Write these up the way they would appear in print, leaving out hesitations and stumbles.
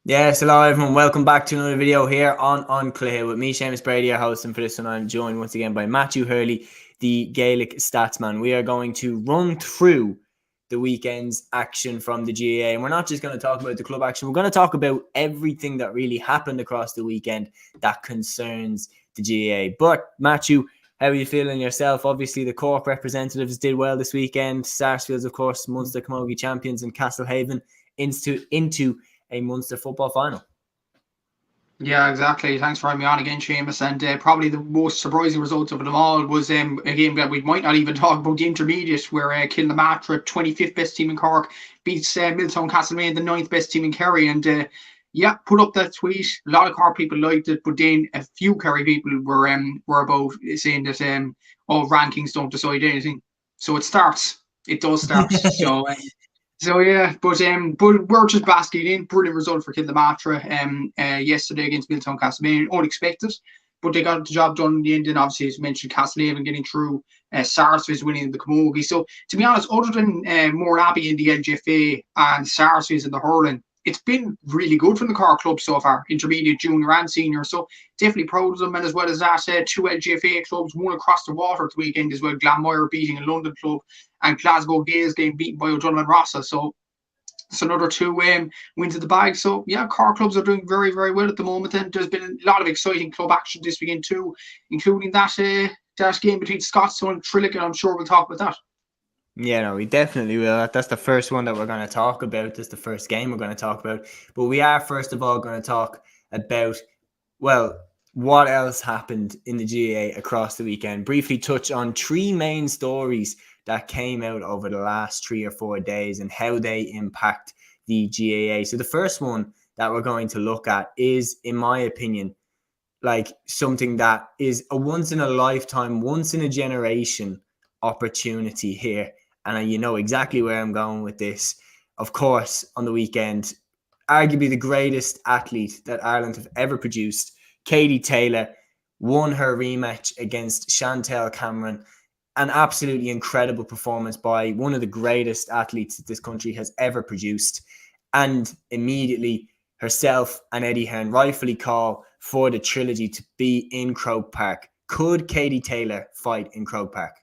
Yes, hello everyone. Welcome back to another video here on Cluiche with me, Séamus Brady, your host, and for this one I'm joined once again by Matthew Hurley, the Gaelic Statsman. We are going to run through the weekend's action from the GAA, and we're not just going to talk about the club action, we're going to talk about everything that really happened across the weekend that concerns the GAA. But Matthew, how are you feeling yourself? Obviously the Cork representatives did well this weekend. Sarsfields, of course, Munster camogie champions, and Castlehaven into a Munster football final. Yeah, exactly. Thanks for having me on again, Séamus. And probably the most surprising result of them all was a game that we might not even talk about, the intermediate, where Kilnamatra, 25th best team in Cork, beats Milltown Castlemaine, the 9th best team in Kerry. And put up that tweet. A lot of Cork people liked it, but then a few Kerry people were about saying that rankings don't decide anything. So it starts. It does start. So yeah, but we're just basking in. Brilliant result for Kilnamatra yesterday against Milltown Castlemaine. Unexpected, but they got the job done in the end. And obviously, as mentioned, Castlehaven getting through, Sarsfields winning the camogie. So to be honest, other than Morabbey in the LGFA and Sarsfields in the hurling, it's been really good from the Cork club so far, intermediate, junior and senior. So definitely proud of them. And as well as that, two LGFA clubs, one across the water the weekend as well. Glanmire beating a London club, and Glasgow Gaels getting beaten by O'Donovan Rossa. So it's another two wins in the bag. So yeah, Cork clubs are doing very, very well at the moment. And there's been a lot of exciting club action this weekend too, including that game between Scotstown and Trillick, and I'm sure we'll talk about that. Yeah, no, we definitely will. That's the first one that we're going to talk about. That's the first game we're going to talk about. But we are, first of all, going to talk about, well, what else happened in the GAA across the weekend. Briefly touch on three main stories that came out over the last 3 or 4 days and how they impact the GAA. So the first one that we're going to look at is, in my opinion, like something that is a once in a lifetime, once in a generation opportunity here. And you know exactly where I'm going with this. Of course, on the weekend, arguably the greatest athlete that Ireland have ever produced, Katie Taylor, won her rematch against Chantel Cameron. An absolutely incredible performance by one of the greatest athletes that this country has ever produced. And immediately, herself and Eddie Hearn rightfully call for the trilogy to be in Croke Park. Could Katie Taylor fight in Croke Park?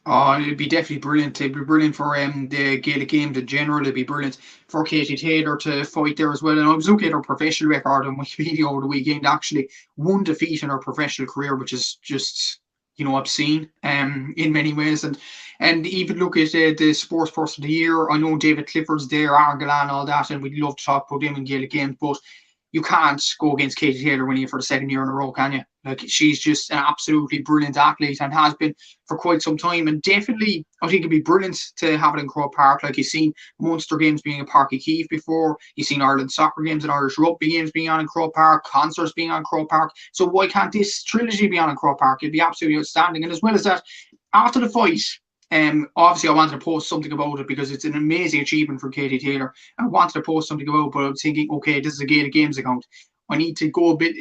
Oh, it'd be definitely brilliant. It'd be brilliant for the Gaelic games in general. It'd be brilliant for Katie Taylor to fight there as well. And I was looking at her professional record on Wikipedia over the weekend. Actually, one defeat in her professional career, which is just obscene in many ways. And even look at the sports person of the year. I know David Clifford's there, Aaron Gallan, all that, and we'd love to talk about them in Gaelic games, but you can't go against Katie Taylor winning for the second year in a row, can you? Like, she's just an absolutely brilliant athlete and has been for quite some time. And definitely, I think it'd be brilliant to have it in Croke Park. Like, you've seen Munster games being in Páirc Uí Chaoimh before. You've seen Ireland soccer games and Irish rugby games being on in Croke Park, concerts being on Croke Park. So why can't this trilogy be on in Croke Park? It'd be absolutely outstanding. And as well as that, after the fight, obviously I wanted to post something about it because it's an amazing achievement for Katie Taylor. I wanted to post something about it, but I was thinking, okay, this is a Gaelic Games account. I need to go a bit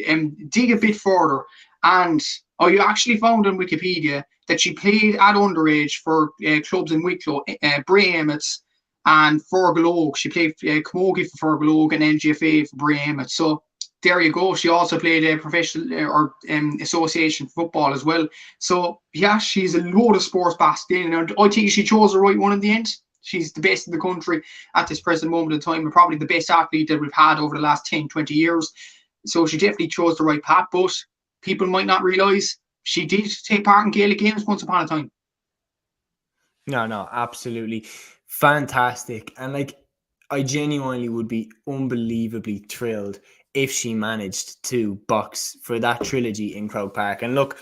dig a bit further. And I actually found on Wikipedia that she played at underage for clubs in Wicklow, Bray Emmets and Fergal Oak. She played camogie for Fergal Oak and LGFA for Bray Emmets. So there you go. She also played professional association football as well. So yeah, she's a load of sports basked in, and I think she chose the right one in the end. She's the best in the country at this present moment in time, and probably the best athlete that we've had over the last 10, 20 years. So she definitely chose the right path, but people might not realise she did take part in Gaelic games once upon a time. No, absolutely fantastic. And like, I genuinely would be unbelievably thrilled if she managed to box for that trilogy in Croke Park. And look,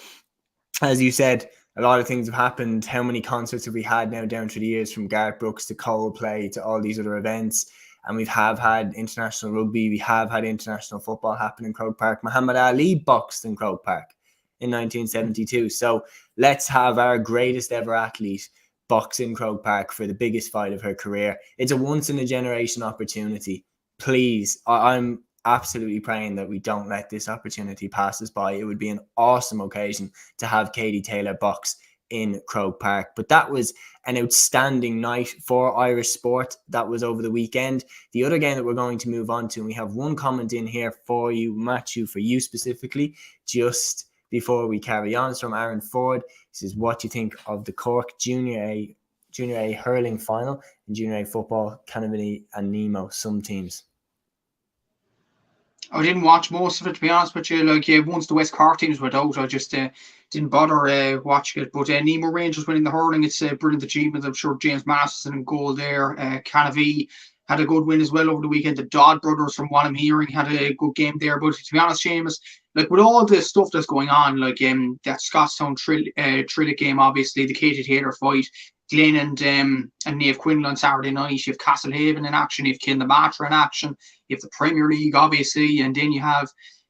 as you said, a lot of things have happened. How many concerts have we had now down through the years, from Garth Brooks to Coldplay to all these other events? And we have had international rugby. We have had international football happen in Croke Park. Muhammad Ali boxed in Croke Park in 1972. So let's have our greatest ever athlete box in Croke Park for the biggest fight of her career. It's a once in a generation opportunity. Please, I'm absolutely praying that we don't let this opportunity pass us by. It would be an awesome occasion to have Katie Taylor box in Croke Park. But that was an outstanding night for Irish sport. That was over the weekend. The other game that we're going to move on to, and we have one comment in here for you, Matthew, for you specifically, just before we carry on. It's from Aaron Ford. He says, what do you think of the Cork Junior A hurling final and Junior A football, Camogie and Naomh, some teams? I didn't watch most of it, to be honest with you. Like, once the West Cork teams went out, I just didn't bother watching it. But Naomh Rangers winning the hurling, it's a brilliant achievement. I'm sure James Masterson in goal there. Camogie had a good win as well over the weekend. The Dodd brothers, from what I'm hearing, had a good game there. But to be honest, Séamus, like, with all the stuff that's going on, like that Scotstown Trillick game, obviously, the Katie Taylor fight, GLEN and Naomh Quinn on Saturday night. You have Castlehaven in action. You have Kilnamatra in action. You have the Premier League, obviously, and then you have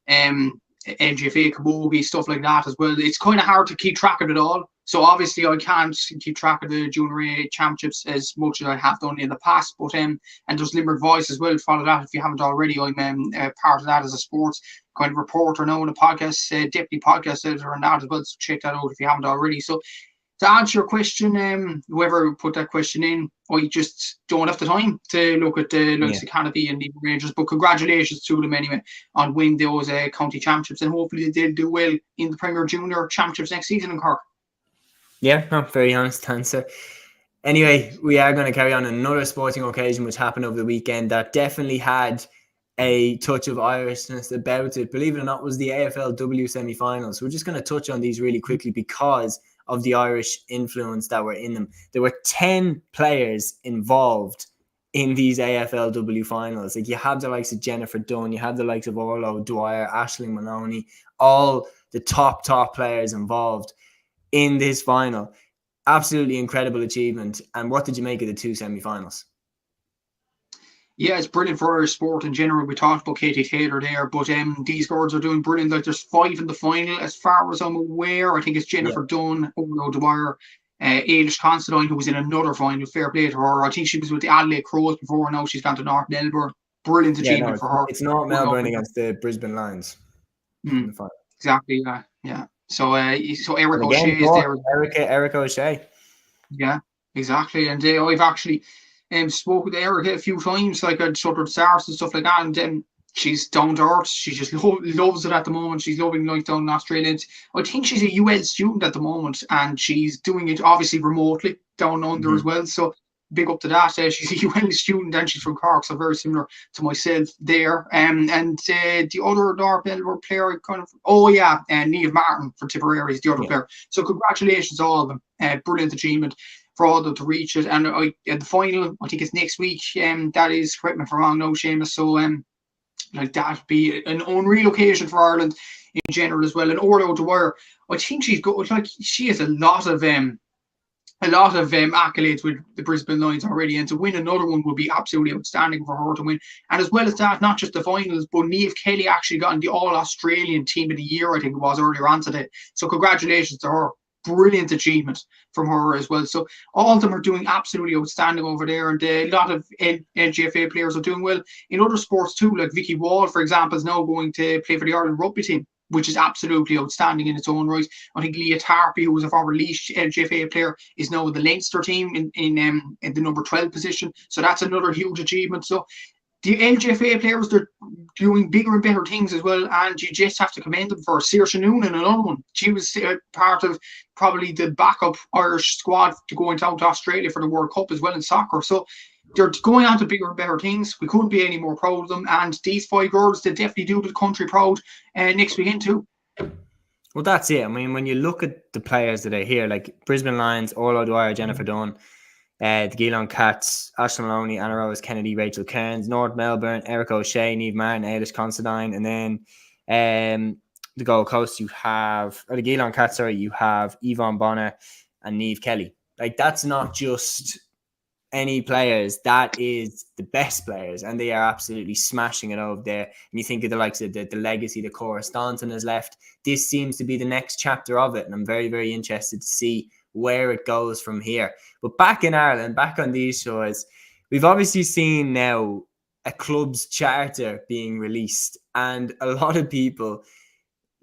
LGFA, camogie, stuff like that as well. It's kind of hard to keep track of it all. So obviously, I can't keep track of the Junior A Championships as much as I have done in the past. But and there's Limerick Voice as well. Follow that if you haven't already. I'm part of that as a sports kind of reporter now in a podcast, deputy podcast editor and that as well. So check that out if you haven't already. So, to answer your question, whoever put that question in, I just don't have the time to look at the likes of Camogie and Naomh Rangers. But congratulations to them anyway on winning those county championships, and hopefully they'll do well in the Premier Junior Championships next season in Cork. Yeah, very honest answer. Anyway, we are going to carry on another sporting occasion which happened over the weekend that definitely had a touch of Irishness about it. Believe it or not, was the AFLW semi-finals. We're just going to touch on these really quickly because of the Irish influence that were in them. There were 10 players involved in these AFLW finals. Like, you have the likes of Jennifer Dunn, you have the likes of Orlo Dwyer, Aisling Maloney, all the top players involved in this final. Absolutely incredible achievement. And what did you make of the two semi-finals? Yeah, it's brilliant for Irish sport in general. We talked about Katie Taylor there, but these girls are doing brilliant. Like, there's 5 in the final, as far as I'm aware. I think it's Jennifer Dunn, Orlo Dwyer, Ailish Considine, who was in another final. Fair play to her. I think she was with the Adelaide Crows before. Now she's gone to North Melbourne. Brilliant achievement for her. It's North Melbourne against the Brisbane Lions in the final. Exactly. Yeah. So Erica O'Shea is there. Erica O'Shea. Yeah, exactly. And I've actually spoke with Erica a few times, like at sort of stars and stuff like that, and she's down to earth. She just loves it at the moment. She's loving life down in Australia. I think she's a UL student at the moment, and she's doing it obviously remotely down under as well. So big up to that. She's a UL student and she's from Cork, so very similar to myself there. And the other North Melbourne player, Niamh Martin from Tipperary is the other player. So congratulations to all of them. Brilliant achievement for all of them to reach it. And the final, I think it's next week. That is, correct me if I'm wrong now, Séamus. So like, that'd be an unreal occasion for Ireland in general as well. And Orlo Dwyer, I think she's got, like, she has a lot of accolades with the Brisbane Lions already, and to win another one would be absolutely outstanding for her to win. And as well as that, not just the finals, but Niamh Kelly actually got in the All-Australian Team of the Year, I think it was, earlier on today. So congratulations to her. Brilliant achievement from her as well. So all of them are doing absolutely outstanding over there, and a lot of LGFA players are doing well in other sports too. Like Vicky Wall, for example, is now going to play for the Ireland rugby team, which is absolutely outstanding in its own right. I think Leah Tarpey, who was a former Laois LGFA player, is now with the Leinster team in the number 12 position. So that's another huge achievement. So the LGFA players, they're doing bigger and better things as well, and you just have to commend them for Saoirse Noonan, another one. She was part of probably the backup Irish squad to go into Australia for the World Cup as well in soccer. So they're going on to bigger and better things. We couldn't be any more proud of them. And these 5 girls, they definitely do the country proud next weekend too. Well, that's it. I mean, when you look at the players that are here, like Brisbane Lions, Orlo Dwyer, Jennifer Dunn, the Geelong Cats, Aisling Maloney, Anna Rose Kennedy, Rachel Cairns, North Melbourne, Erica O'Shea, Niamh Martin, Ailish Considine, and then the Gold Coast, you have, or the Geelong Cats, sorry, you have Yvonne Bonner and Niamh Kelly. Like, that's not just any players, that is the best players, and they are absolutely smashing it over there. And you think of the likes of the legacy that Cora Staunton has left. This seems to be the next chapter of it, and I'm very, very interested to see where it goes from here. But back in Ireland, back on these shores, we've obviously seen now a club's charter being released, and a lot of people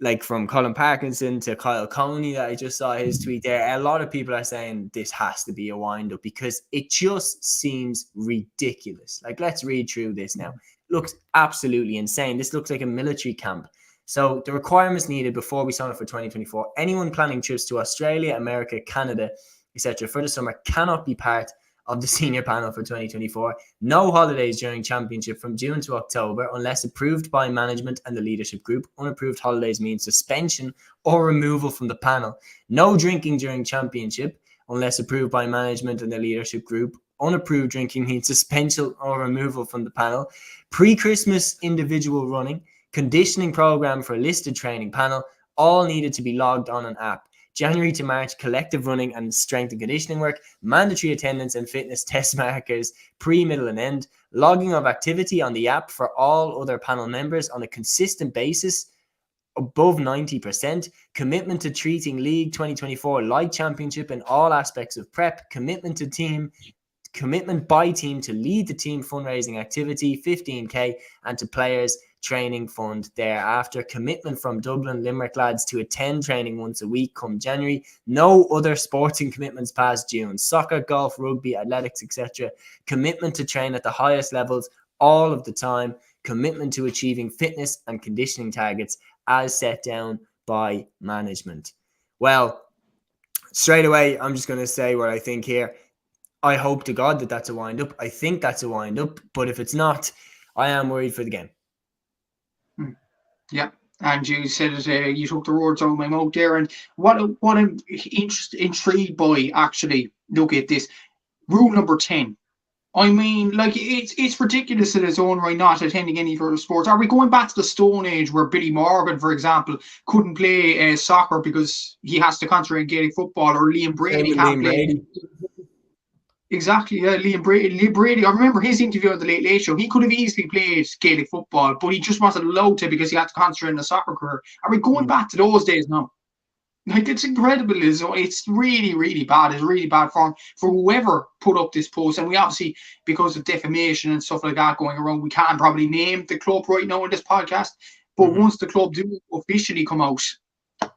like from Colin Parkinson to Kyle Coney that I just saw his tweet there. A lot of people are saying this has to be a wind up because it just seems ridiculous. Like, let's read through this now. Looks absolutely insane. This looks like a military camp. So the requirements needed before we sign up for 2024, anyone planning trips to Australia, America, Canada, etc. for the summer cannot be part of the senior panel for 2024. No holidays during championship from June to October unless approved by management and the leadership group. Unapproved holidays mean suspension or removal from the panel. No drinking during championship unless approved by management and the leadership group. Unapproved drinking means suspension or removal from the panel. Pre-Christmas individual running, conditioning program for a listed training panel, all needed to be logged on an app. January to March, collective running and strength and conditioning work, mandatory attendance and fitness test markers, pre, middle and end, logging of activity on the app for all other panel members on a consistent basis above 90%, commitment to treating League 2024 like championship in all aspects of prep, commitment by team to lead the team fundraising activity, 15k, and to players training fund thereafter. Commitment from Dublin Limerick lads to attend training once a week come January. No other sporting commitments past June. Soccer, golf, rugby, athletics, etc. Commitment to train at the highest levels all of the time. Commitment to achieving fitness and conditioning targets as set down by management. Well, straight away, I'm just going to say what I think here. I hope to God that that's a wind up. I think that's a wind up, but if it's not, I am worried for the game. Yeah, and you said it. You took the words out of my mouth there. And what I'm intrigued by, actually, look at this rule number 10. I mean, like, it's ridiculous in its own right not attending any further sports. Are we going back to the Stone Age where Billy Morgan, for example, couldn't play soccer because he has to concentrate on Gaelic football, or Liam Brady can't play? Exactly, yeah, Liam Brady. I remember his interview on the Late Late Show. He could have easily played Gaelic football, but he just wasn't allowed to because he had to concentrate on the soccer career. Are we going back to those days now? Like, it's incredible. It's really, really bad. It's really bad form for whoever put up this post. And we obviously, because of defamation and stuff like that going around, we can't probably name the club right now in this podcast. But once the club do officially come out,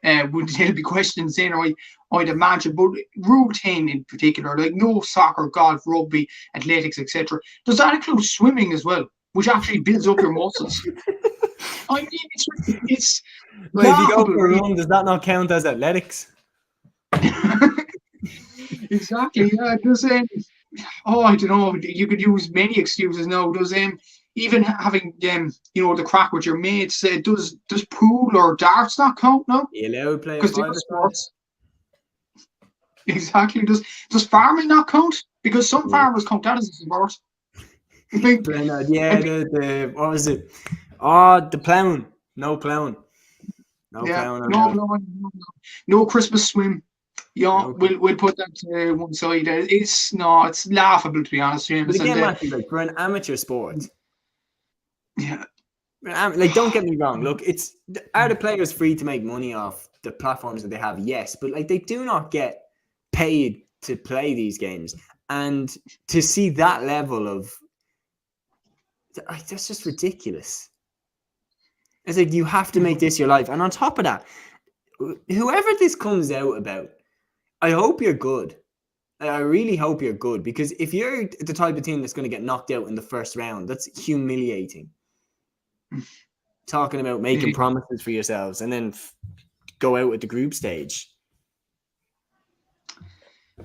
there'll be questions in, I'd imagine. But Rule 10 in particular, like no soccer, golf, rugby, athletics, etc. Does that include swimming as well, which actually builds up your muscles? I mean, it's well, if you go for a run, does that not count as athletics? Exactly. Yeah. Does I don't know. You could use many excuses now. Does even having the crack with your mates, does pool or darts not count now? You allowed play because they're sports. Exactly. Does farming not count? Because some farmers count that as a sport. The what was it? Oh, the ploughing. No ploughing. No Christmas swim. Yeah, we'll put that to one side. It's laughable, to be honest. But again, Matthew, like, for an amateur sport. Yeah. Like, don't get me wrong. Look, are the players free to make money off the platforms that they have? Yes, but like, they do not get paid to play these games, and to see that level of that's just ridiculous. It's like, you have to make this your life, and on top of that, whoever this comes out about, I hope you're good. I really hope you're good, because if you're the type of team that's going to get knocked out in the first round, that's humiliating. Talking about making promises for yourselves and then go out at the group stage.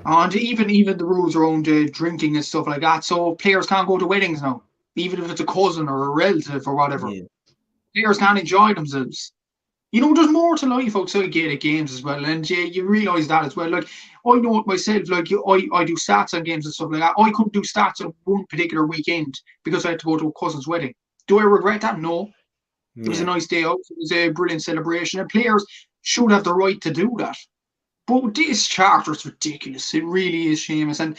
And even the rules around drinking and stuff like that. So players can't go to weddings now, even if it's a cousin or a relative or whatever. Yeah. Players can't enjoy themselves. There's more to life outside Gaelic games as well, and you realise that as well. Like, I know it myself. Like, I do stats on games and stuff like that. I couldn't do stats on one particular weekend because I had to go to a cousin's wedding. Do I regret that? No. It was a nice day out. It was a brilliant celebration, and players should have the right to do that. But this charter is ridiculous. It really is, Séamus. And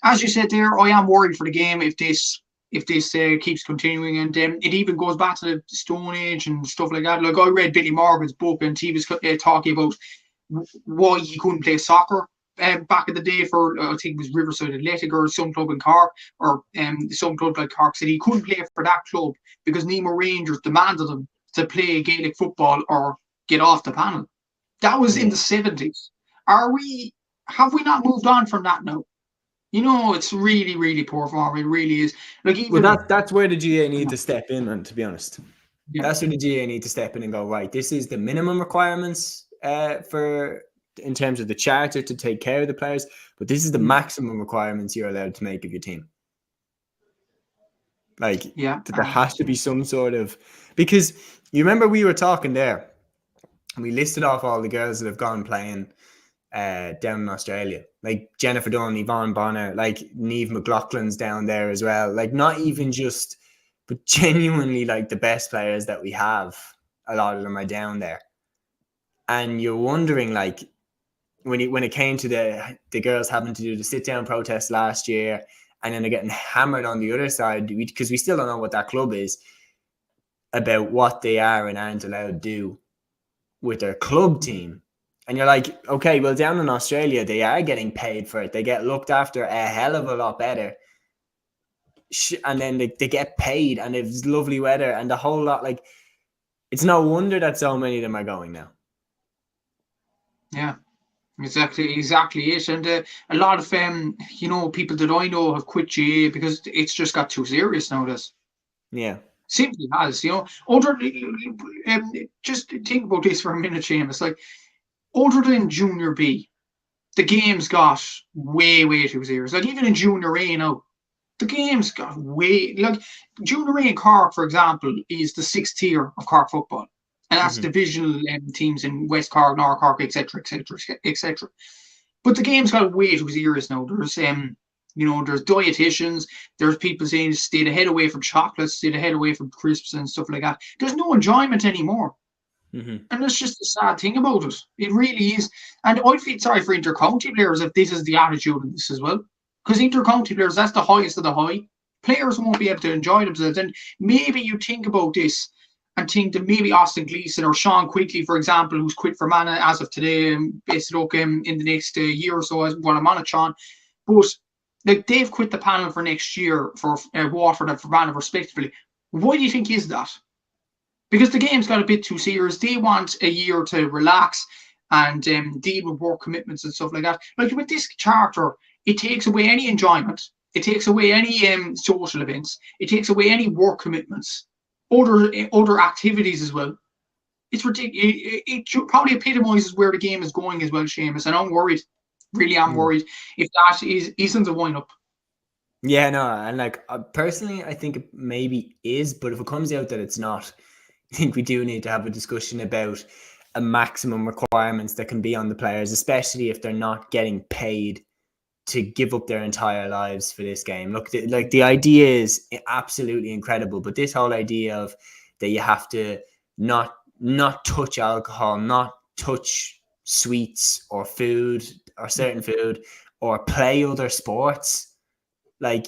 as you said there, I am worried for the game if this keeps continuing. And it even goes back to the Stone Age and stuff like that. Like, I read Billy Morgan's book, and he was talking about why he couldn't play soccer back in the day for, I think it was Riverside Athletic or some club in Cork, or some club like Cork City. He couldn't play for that club because Naomh Rangers demanded him to play Gaelic football or get off the panel. That was in the 70s. Have we not moved on from that now? You know, it's really, really poor form. It really is. Like, even that's where the GA need to step in, and to be honest, that's where the GA need to step in and go, right, this is the minimum requirements in terms of the charter to take care of the players, but this is the maximum requirements you're allowed to make of your team. Like, there has to be some sort of, because you remember we were talking there, and we listed off all the girls that have gone playing down in Australia, like Jennifer Dunn, Yvonne Bonner, like Naomh McLaughlin's down there as well. Like, not even just, but genuinely like the best players that we have, a lot of them are down there. And you're wondering, like, when it came to the girls having to do the sit down protest last year, and then they're getting hammered on the other side, because we still don't know what that club is, about what they are and aren't allowed to do with their club team. And you're like, okay, well, down in Australia, they are getting paid for it. They get looked after a hell of a lot better. And then they get paid, and it's lovely weather and the whole lot. Like, it's no wonder that so many of them are going now. Yeah, exactly it. And a lot of people that I know have quit GA because it's just got too serious nowadays. Yeah, simply has. Just think about this for a minute, Séamus. Like, other than Junior B, the games got way too serious. Like, even in Junior A now, the games got like Junior A in Cork, for example, is the 6th tier of Cork football, and that's divisional teams in West Cork, North Cork, etc. But the games got way too serious now. There's there's dietitians, there's people saying stay the head away from chocolates, stay the head away from crisps and stuff like that. There's no enjoyment anymore. And that's just the sad thing about it. It really is. And I feel sorry for inter-county players if this is the attitude in this as well. Because inter-county players, that's the highest of the high. Players won't be able to enjoy themselves. And maybe you think about this and think that maybe Austin Gleeson or Sean Quigley, for example, who's quit for Mana as of today, and based it in the next year or so, while I'm on it, Sean. But like, they've quit the panel for next year for Waterford and for Mana, respectively. Why do you think is that? Because the game's got a bit too serious. They want a year to relax and deal with work commitments and stuff like that. Like, with this charter, it takes away any enjoyment. It takes away any social events. It takes away any work commitments, other activities as well. It's ridiculous. It probably epitomises where the game is going as well, Séamus. And I'm worried. Really, I'm worried if that isn't the wind-up. Yeah, no, and like, personally, I think it maybe is, but if it comes out that it's not, I think we do need to have a discussion about a maximum requirements that can be on the players, especially if they're not getting paid to give up their entire lives for this game. Look, the idea is absolutely incredible, but this whole idea of that you have to not touch alcohol, not touch sweets or food or certain food, or play other sports. Like,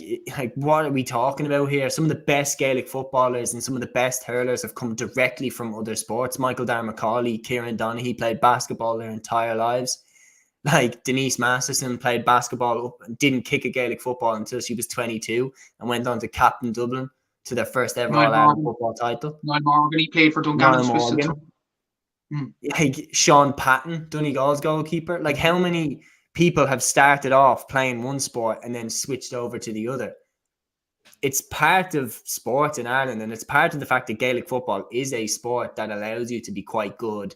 what are we talking about here? Some of the best Gaelic footballers and some of the best hurlers have come directly from other sports. Michael Darmacaulay, Kieran Donaghy played basketball their entire lives. Like, Denise Masterson played basketball, didn't kick a Gaelic football until she was 22 and went on to captain Dublin to their first ever All-Ireland football title. Niall Morgan, he played for Dungannon. Like, Sean Patton, Donegal's goalkeeper. Like, how many people have started off playing one sport and then switched over to the other? It's part of sports in Ireland, and it's part of the fact that Gaelic football is a sport that allows you to be quite good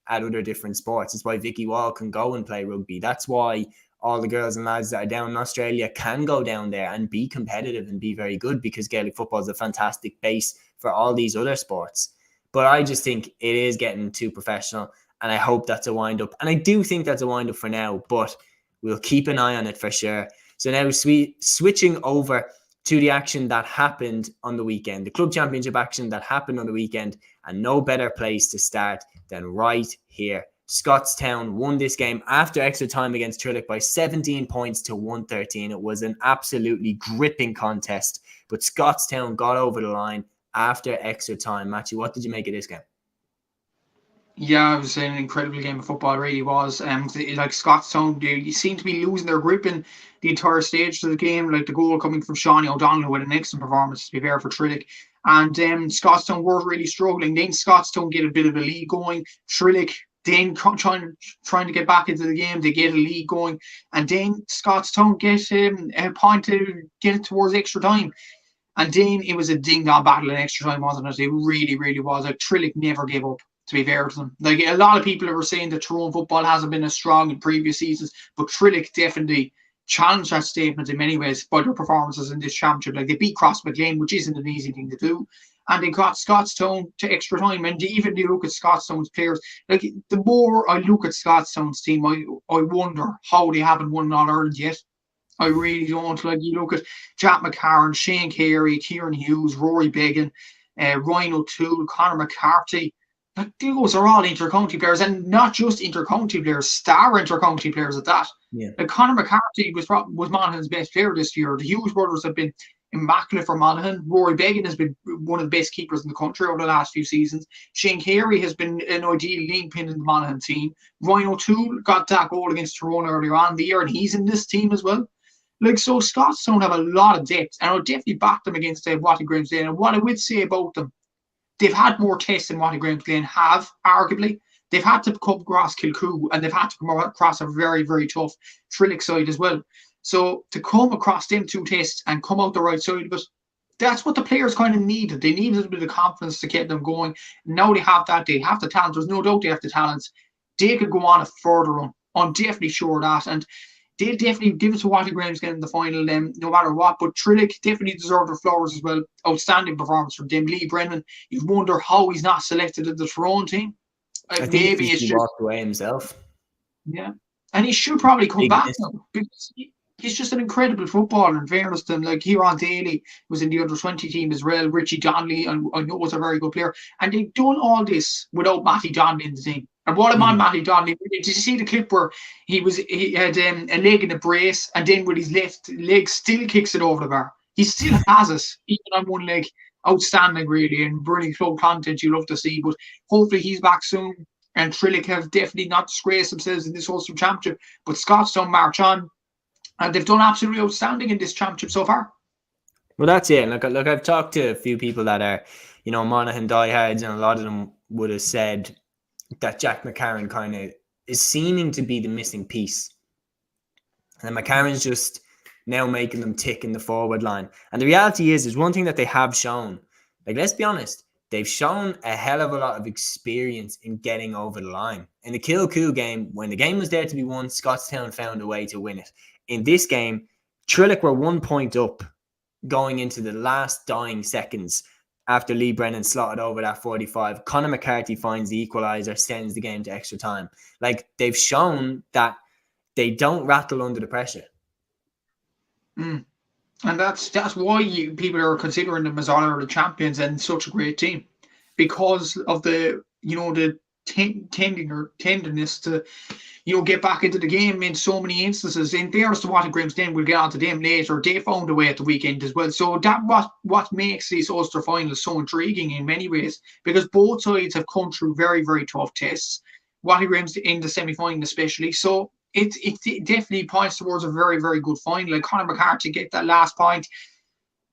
at other different sports. It's why Vicky Wall can go and play rugby. That's why all the girls and lads that are down in Australia can go down there and be competitive and be very good, because Gaelic football is a fantastic base for all these other sports. But I just think it is getting too professional, and I hope that's a wind-up. And I do think that's a wind-up for now, but we'll keep an eye on it for sure. So now switching over to the action that happened on the weekend, the club championship action that happened on the weekend, and no better place to start than right here. Scotstown won this game after extra time against Trillick by 17 points to 113. It was an absolutely gripping contest, but Scotstown got over the line after extra time. Matthew, what did you make of this game? Yeah, it was an incredible game of football. It really was. Like Scotstown, they seem to be losing their grip in the entire stage of the game. Like the goal coming from Shawnee O'Donnell with an excellent performance, to be fair, for Trillick. And Scotstown were really struggling. Then Scotstown get a bit of a lead going. Trillick then trying to get back into the game. They get a lead going, and then Scotstown get a point to get it towards extra time. And then it was a ding-dong battle in extra time, wasn't it? It really, really was. Like Trillick never gave up, to be fair to them. Like a lot of people were saying that Tyrone football hasn't been as strong in previous seasons, but Trillick definitely challenged that statement in many ways by their performances in this championship. Like they beat Crossmaglen, which isn't an easy thing to do. And they got Scotstown to extra time. And even you look at Scotstown's players, like the more I look at Scotstown's team, I wonder how they haven't won an All-Ireland yet. I really don't. Like you look at Jack McCarron, Shane Carey, Kieran Hughes, Rory Began, Ryan O'Toole, Conor McCarthy. Like those are all inter-county players, and not just inter-county players, star inter-county players at that. Yeah. Like Conor McCarthy was Monaghan's best player this year. The Hughes brothers have been immaculate for Monaghan. Rory Began has been one of the best keepers in the country over the last few seasons. Shane Carey has been an ideal linchpin in the Monaghan team. Ryan O'Toole got that goal against Tyrone earlier on in the year, and he's in this team as well. Like, so Scotstown have a lot of depth, and I would definitely back them against Watty Grimsden. And what I would say about them, they've had more tests than Watty Grimsden have, arguably. They've had to come across Kilcoo, and they've had to come across a very, very tough Trillick side as well. So to come across them two tests and come out the right side of it, that's what the players kind of needed. They needed a bit of confidence to get them going. Now they have that. They have the talent. There's no doubt they have the talents. They could go on a further run. I'm definitely sure of that. And they'll definitely give it to Watty Grimsden in the final, no matter what. But Trillick definitely deserve their flowers as well. Outstanding performance from them. Lee Brennan, you wonder how he's not selected in the Tyrone team. I think Maybe he it's just walked away himself. Yeah, and he should probably come Big back miss. now because he's just an incredible footballer. In fairness to him, like Kieran Daly was in the under-20 team as well. Richie Donnelly, and I know was a very good player, and they've done all this without Matty Donnelly in the team. And what about Matty Donnelly? Did you see the clip where he had a leg in a brace, and then with his left leg still kicks it over the bar? He still has it, even on one leg. Outstanding, really, and brilliant club content you love to see. But hopefully he's back soon. And Trillick have definitely not disgraced themselves in this Ulster Championship. But Scotstown march on, and they've done absolutely outstanding in this championship so far. Well, that's it. Look, I've talked to a few people that are, Monaghan diehards, and a lot of them would have said that Jack McCarron kind of is seeming to be the missing piece. And McCarron's just now making them tick in the forward line. And the reality is one thing that they have shown. Like, let's be honest, they've shown a hell of a lot of experience in getting over the line. In the Kilcoo game, when the game was there to be won, Scotstown found a way to win it. In this game, Trillick were 1 point up going into the last dying seconds after Lee Brennan slotted over that 45. Conor McCarthy finds the equaliser, sends the game to extra time. Like, they've shown that they don't rattle under the pressure. And that's why people are considering them as All-Ireland champions and such a great team, because of the tenderness to get back into the game in so many instances. In fairness to Watty Grimsden, we'll get on to them later. They found a way at the weekend as well. So that what makes these Ulster finals so intriguing in many ways, because both sides have come through very, very tough tests. Watty Grimsden in the semi-final especially. So it definitely points towards a very, very good final. Like Conor McCarthy get that last point.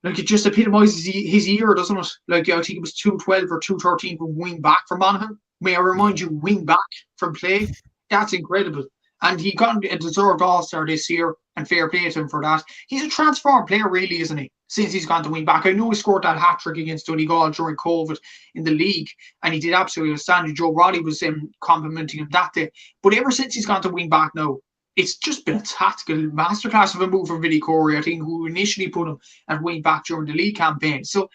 Like, it just epitomises his year, doesn't it? Like, I think it was 212 or 213 from wing back from Monaghan. May I remind you, wing back from play? That's incredible. And he got a deserved All-Star this year, and fair play to him for that. He's a transformed player, really, isn't he? Since he's gone to wing back. I know he scored that hat-trick against Donegal during COVID in the league, and he did absolutely outstanding. Joe Roddy was complimenting him that day. But ever since he's gone to wing back now, it's just been a tactical masterclass of a move from Vinnie Corey, I think, who initially put him at wing back during the league campaign. So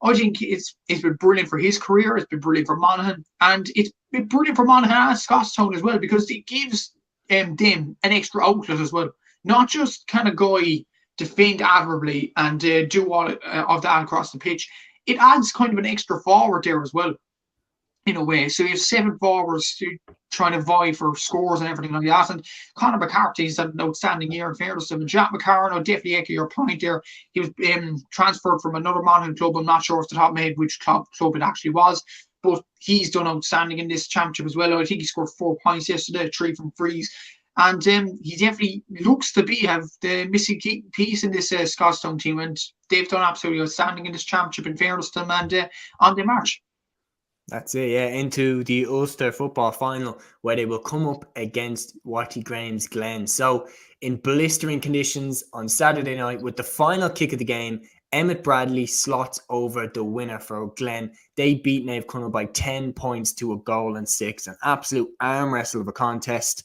I think it's been brilliant for his career. It's been brilliant for Monaghan, and it's been brilliant for Monaghan and Scotstown as well, because it gives them an extra outlet as well. Not just kind of guy defend admirably and do all of that across the pitch. It adds kind of an extra forward there as well, in a way. So you have 7 forwards trying to vie for scores and everything like that. And Conor McCarthy's had an outstanding year in fairness to him. And Jack McCarron, I'll definitely echo your point there. He was transferred from another Monaghan club. I'm not sure off the top of my head which club it actually was. but he's done outstanding in this championship as well. I think he scored 4 points yesterday, 3 from frees. And he definitely looks to have the missing key piece in this Scotstown team. And they've done absolutely outstanding in this championship, in fairness to them, and on the march. That's it, yeah, into the Ulster football final, where they will come up against Watty Graham's Glen. So, in blistering conditions on Saturday night, with the final kick of the game, Emmett Bradley slots over the winner for Glen. They beat Naomh Conaill by 10 points to a goal and 6. An absolute arm wrestle of a contest,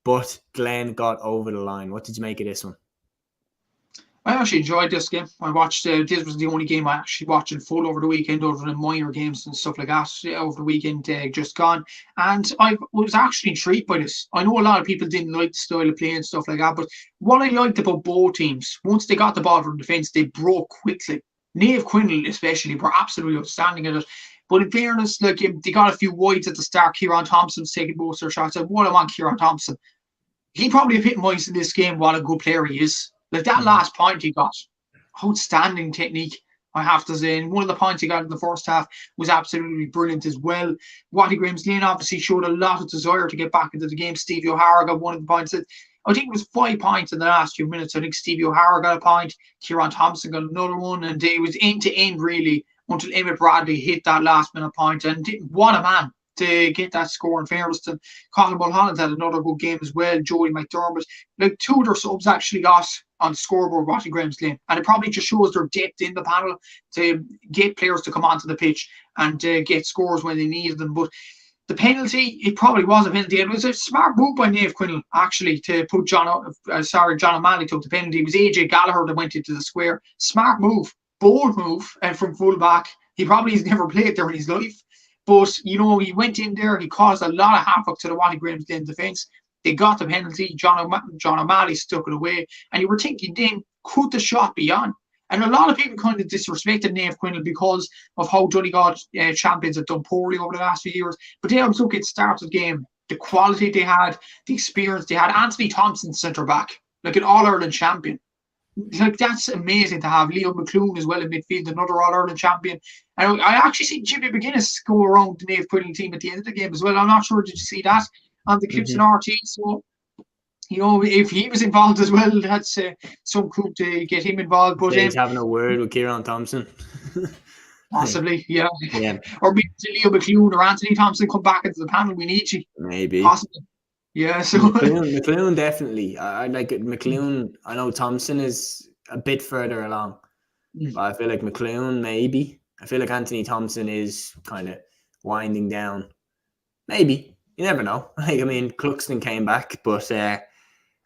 but Glen got over the line. What did you make of this one? I actually enjoyed this game. I watched, this was the only game I actually watched in full over the weekend, over the minor games and stuff like that over the weekend just gone. And I was actually intrigued by this. I know a lot of people didn't like the style of play and stuff like that, but what I liked about both teams, once they got the ball from defence, they broke quickly. Naomh Conaill especially were absolutely outstanding at it. But in fairness, like, they got a few wides at the start. Kieran Thompson's taking most of their shots. And what I want Kieran Thompson, he probably epitomised in this game what a good player he is. Like that last point he got, outstanding technique, I have to say. And one of the points he got in the first half was absolutely brilliant as well. Watty Graham's Glen obviously showed a lot of desire to get back into the game. Stevie O'Hara got one of the points. I think it was 5 points in the last few minutes. I think Stevie O'Hara got a point, Kieran Thompson got another one, and it was end to end really until Emmett Bradley hit that last minute point. And what a man to get that score in fairness to Conor Mulholland. Had another good game as well. Joey McDermott, like 2 of their subs actually got on the scoreboard Watty Graham's Glen, and it probably just shows their depth in the panel to get players to come onto the pitch and get scores when they needed them. But the penalty, it probably was a penalty. It was a smart move by Naomh Conaill actually to put John O'Malley took the penalty. It was AJ Gallagher that went into the square. Smart move, bold move, and from full back. He probably has never played there in his life. But, you know, he went in there, he caused a lot of havoc to the Watty Graham's Glen defence. They got the penalty, John O'Malley stuck it away, and you were thinking then, could the shot be on? And a lot of people kind of disrespected Naomh Conaill because of how Donegal champions have done poorly over the last few years. But they also get started the game, the quality they had, the experience they had. Anthony Thompson, centre back, like an All-Ireland champion. Like, that's amazing to have. Leo McClune as well in midfield, another All-Ireland champion. And I actually see Jimmy McGuinness go around the Naomh Conaill team at the end of the game as well. I'm not sure, did you see that on the clips in RT? So, you know, if he was involved as well, that's some coup to get him involved. But he's having a word with Kieran Thompson. Possibly, yeah. Or maybe Leo McClune or Anthony Thompson come back into the panel. We need you. Maybe. Possibly. Yeah, so McClune definitely. I like it. McClune. I know Thompson is a bit further along, but I feel like McClune maybe. I feel like Anthony Thompson is kind of winding down. Maybe, you never know. Like, I mean, Cluxton came back, but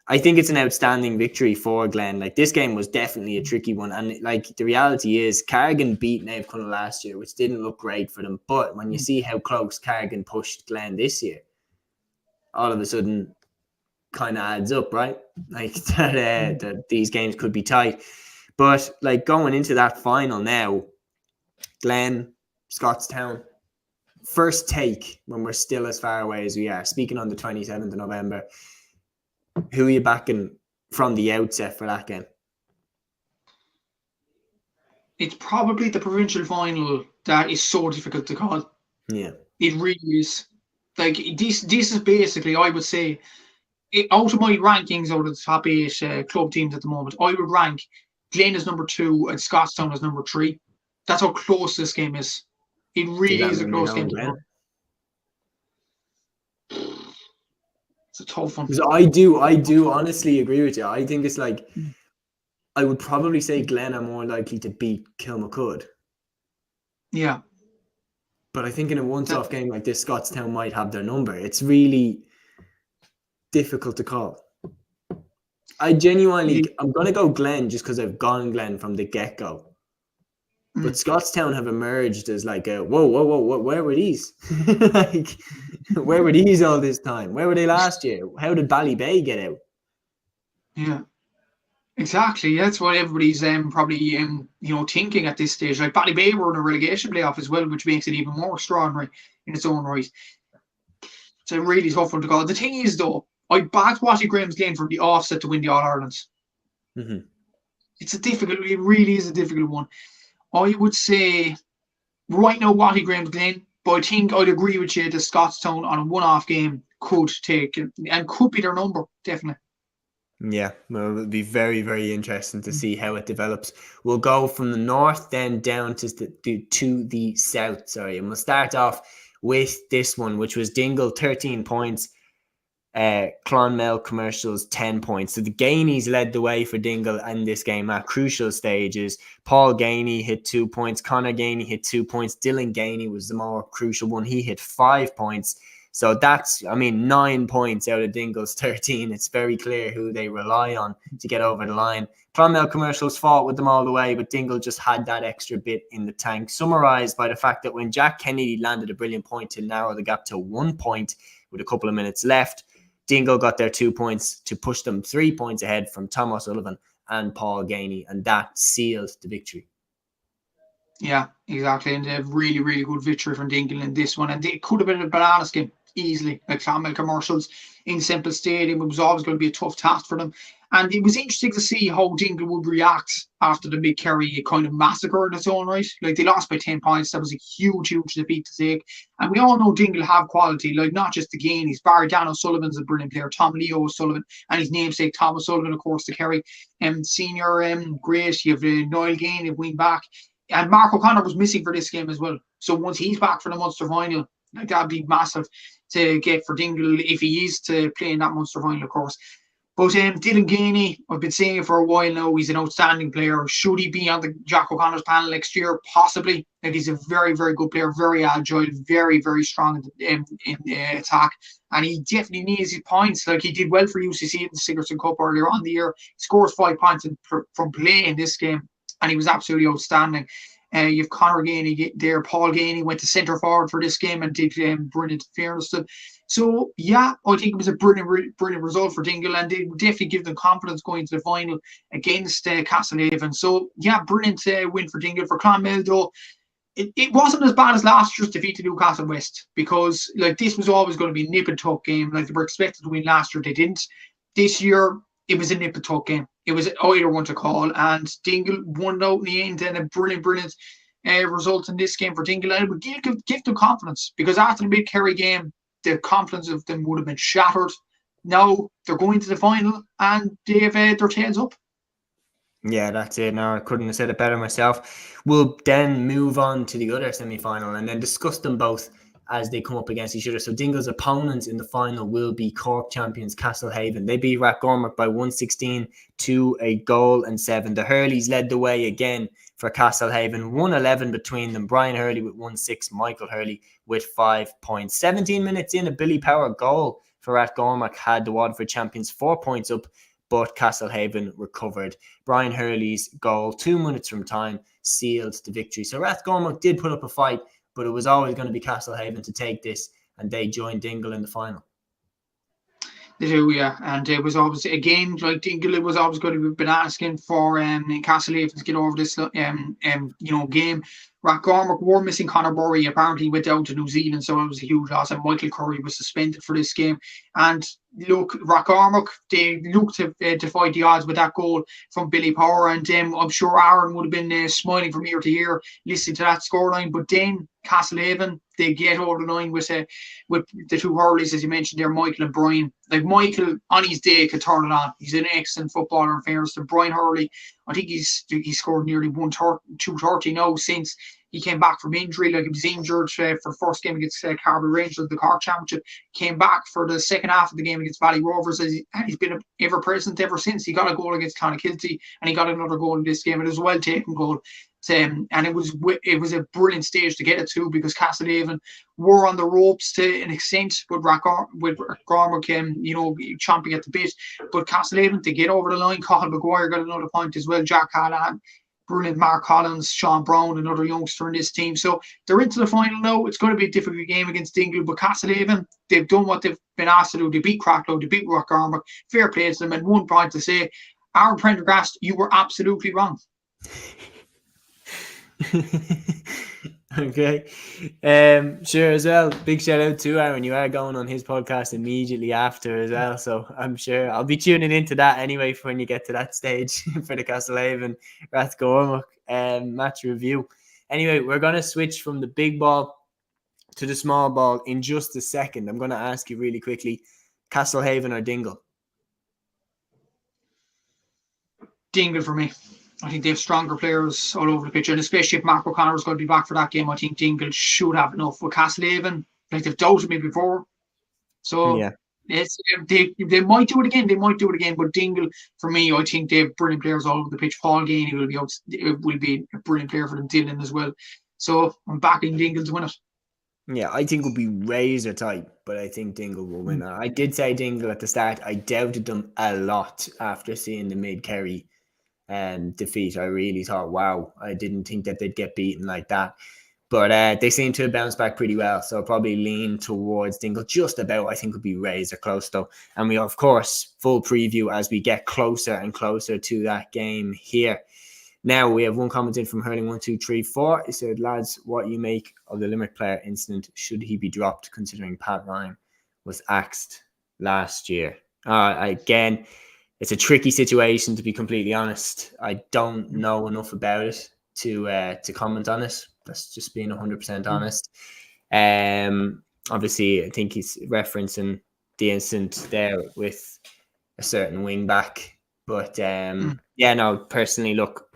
I think it's an outstanding victory for Glen. Like, this game was definitely a tricky one, and like the reality is, Carrigan beat Naomh Conaill last year, which didn't look great for them. But when you see how close Carrigan pushed Glen this year, all of a sudden kind of adds up, right? Like that these games could be tight. But like going into that final now, Glen, Scotstown, first take when we're still as far away as we are, speaking on the 27th of November, who are you backing from the outset for that game? It's probably the provincial final that is so difficult to call. Yeah. It really is. Like, this is basically, I would say, out of my rankings out of the top 8 club teams at the moment, I would rank Glen as number 2 and Scotstown as number 3. That's how close this game is. It really is a close game. It's a tough one. I do honestly agree with you. I think it's like, I would probably say Glen are more likely to beat Kilmacud. Yeah. But I think in a once-off game like this, Scotstown might have their number. It's really difficult to call. I genuinely, I'm going to go Glen just because I've gone Glen from the get-go. But Scotstown have emerged as like a, whoa, where were these? Like, where were these all this time? Where were they last year? How did Ballybay get out? Yeah. Exactly. That's what everybody's probably thinking at this stage. Like, Ballybay were in a relegation playoff as well, which makes it even more extraordinary in its own right. It's a really tough one to call. The thing is, though, I backed Watty Graham's Glen from the offset to win the All Irelands. It really is a difficult one. I would say right now Watty Graham's Glen, But I think I'd agree with you. The Scotstown on a one-off game could take and could be their number, definitely. Yeah, well, it'll be very, very interesting to see how it develops. We'll go from the north then down to the south. Sorry, and we'll start off with this one, which was Dingle 13 points, Clonmel Commercials 10 points. So the Gainies led the way for Dingle in this game at crucial stages. Paul Gainey hit 2 points, Conor Gainey hit 2 points, Dylan Gainey was the more crucial one. He hit 5 points. So that's, 9 points out of Dingle's 13. It's very clear who they rely on to get over the line. Clonmel Commercials fought with them all the way, but Dingle just had that extra bit in the tank. Summarised by the fact that when Jack Kennedy landed a brilliant point to narrow the gap to 1 point with a couple of minutes left, Dingle got their 2 points to push them 3 points ahead from Tom O'Sullivan and Paul Gainey, and that sealed the victory. Yeah, exactly. And a really, really good victory from Dingle in this one. And it could have been a banana skin easily, like Clonmel Commercials in Semple Stadium. It was always going to be a tough task for them. And it was interesting to see how Dingle would react after the Big Kerry kind of massacre in its own right. Like, they lost by 10 points. That was a huge, huge defeat to take. And we all know Dingle have quality, like not just the Gainies. Barry Dan O'Sullivan's a brilliant player. Tom Leo O'Sullivan and his namesake Tom O'Sullivan, of course, the Kerry senior great. You have Niall Gainey of wing back. And Mark O'Connor was missing for this game as well. So once he's back for the Munster final, like, that'd be massive to get for Dingle if he is to play in that Munster final, of course. But Dylan Gainey, I've been saying it for a while now, he's an outstanding player. Should he be on the Jack O'Connor's panel next year? Possibly. Like, he's a very, very good player, very agile, very, very strong in attack. And he definitely needs his points. Like, he did well for UCC in the Sigerson Cup earlier on in the year. He scores 5 points from play in this game, and he was absolutely outstanding. You have Conor Gainey there. Paul Gainey went to centre forward for this game and did brilliant fairness to. So, yeah, I think it was a brilliant result for Dingle, and it would definitely give them confidence going to the final against Castlehaven. So, yeah, brilliant win for Dingle. For Clonmel, though, it wasn't as bad as last year's defeat to Newcastle West, because like this was always going to be a nip and tuck game. Like, they were expected to win last year, they didn't. This year, it was a nip and tuck game. It was either one to call, and Dingle won out in the end, and a brilliant result in this game for Dingle. And it would give them confidence, because after the Big Kerry game, the confidence of them would have been shattered. Now they're going to the final, and they have their tails up. Yeah, that's it. Now, I couldn't have said it better myself. We'll then move on to the other semi-final and then discuss them both as they come up against each other. So Dingle's opponents in the final will be Cork champions Castlehaven. They beat Rathgormack by 116 to a goal and 7. The Hurleys led the way again for Castlehaven, 111 between them. Brian Hurley with 1-6, Michael Hurley with 5 points. 17 minutes in, a Billy Power goal for Rathgormack had the Waterford champions 4 points up, but Castlehaven recovered. Brian Hurley's goal, 2 minutes from time, sealed the victory. So Rathgormack did put up a fight, but it was always going to be Castlehaven to take this, and they joined Dingle in the final. They do, yeah. And it was always, again, like Dingle, it was always going to be banana skin for Castlehaven to get over this game. Rathgormack were missing Conor Burry. Apparently he went down to New Zealand, so it was a huge loss. And Michael Curry was suspended for this game. And look, Rathgormack, they looked to defy the odds with that goal from Billy Power. And I'm sure Aaron would have been smiling from ear to ear listening to that scoreline. But then Castlehaven, they get over the line with the two Hurleys, as you mentioned there, Michael and Brian. Like, Michael, on his day, could turn it on. He's an excellent footballer, in fairness to Brian Hurley. I think he scored nearly 230 now since he came back from injury. Like, he was injured for the first game against Carbery Rangers, the Cork Championship. Came back for the second half of the game against Valley Rovers, and he's been ever present ever since. He got a goal against Clonakilty, and he got another goal in this game. It was a well taken goal. And it was a brilliant stage to get it to, because Castlehaven were on the ropes to an extent with Rathgormack, chomping at the bit. But Castlehaven, to get over the line, Cathal Maguire got another point as well. Jack Callahan, brilliant. Mark Collins, Sean Brown, another youngster in this team. So they're into the final now. It's going to be a difficult game against Dingle, but Castlehaven, they've done what they've been asked to do. They beat Cracklow, they beat Rathgormack. Fair play to them. And 1 point to say, Aaron Prendergast, you were absolutely wrong. Okay. Sure, as well. Big shout out to Aaron. You are going on his podcast immediately after as well. So I'm sure I'll be tuning into that anyway for when you get to that stage for the Castlehaven Rathgormack match review. Anyway, we're going to switch from the big ball to the small ball in just a second. I'm going to ask you really quickly, Castlehaven or Dingle? Dingle for me. I think they have stronger players all over the pitch, and especially if Mark O'Connor is going to be back for that game, I think Dingle should have enough. With Castlehaven, like they've doubted me before, so Yeah. They might do it again. They might do it again. But Dingle, for me, I think they have brilliant players all over the pitch. Paul Gainey will be a brilliant player for them. Dylan as well. So I'm backing Dingle to win it. Yeah, I think it'll be razor tight, but I think Dingle will win. I did say Dingle at the start. I doubted them a lot after seeing the Mid-Kerry defeat. I really thought, wow, I didn't think that they'd get beaten like that. But they seem to have bounced back pretty well. So I'll probably lean towards Dingle just about. I think it'll be razor close though. And we, of course, full preview as we get closer and closer to that game here. Now we have one comment in from Hurling1234. He said, lads, what you make of the Limerick player incident? Should he be dropped considering Pat Ryan was axed last year? Again, it's a tricky situation, to be completely honest. I don't know enough about it to comment on it. That's just being 100% honest. Obviously, I think he's referencing the incident there with a certain wing back. But yeah, no, personally, look,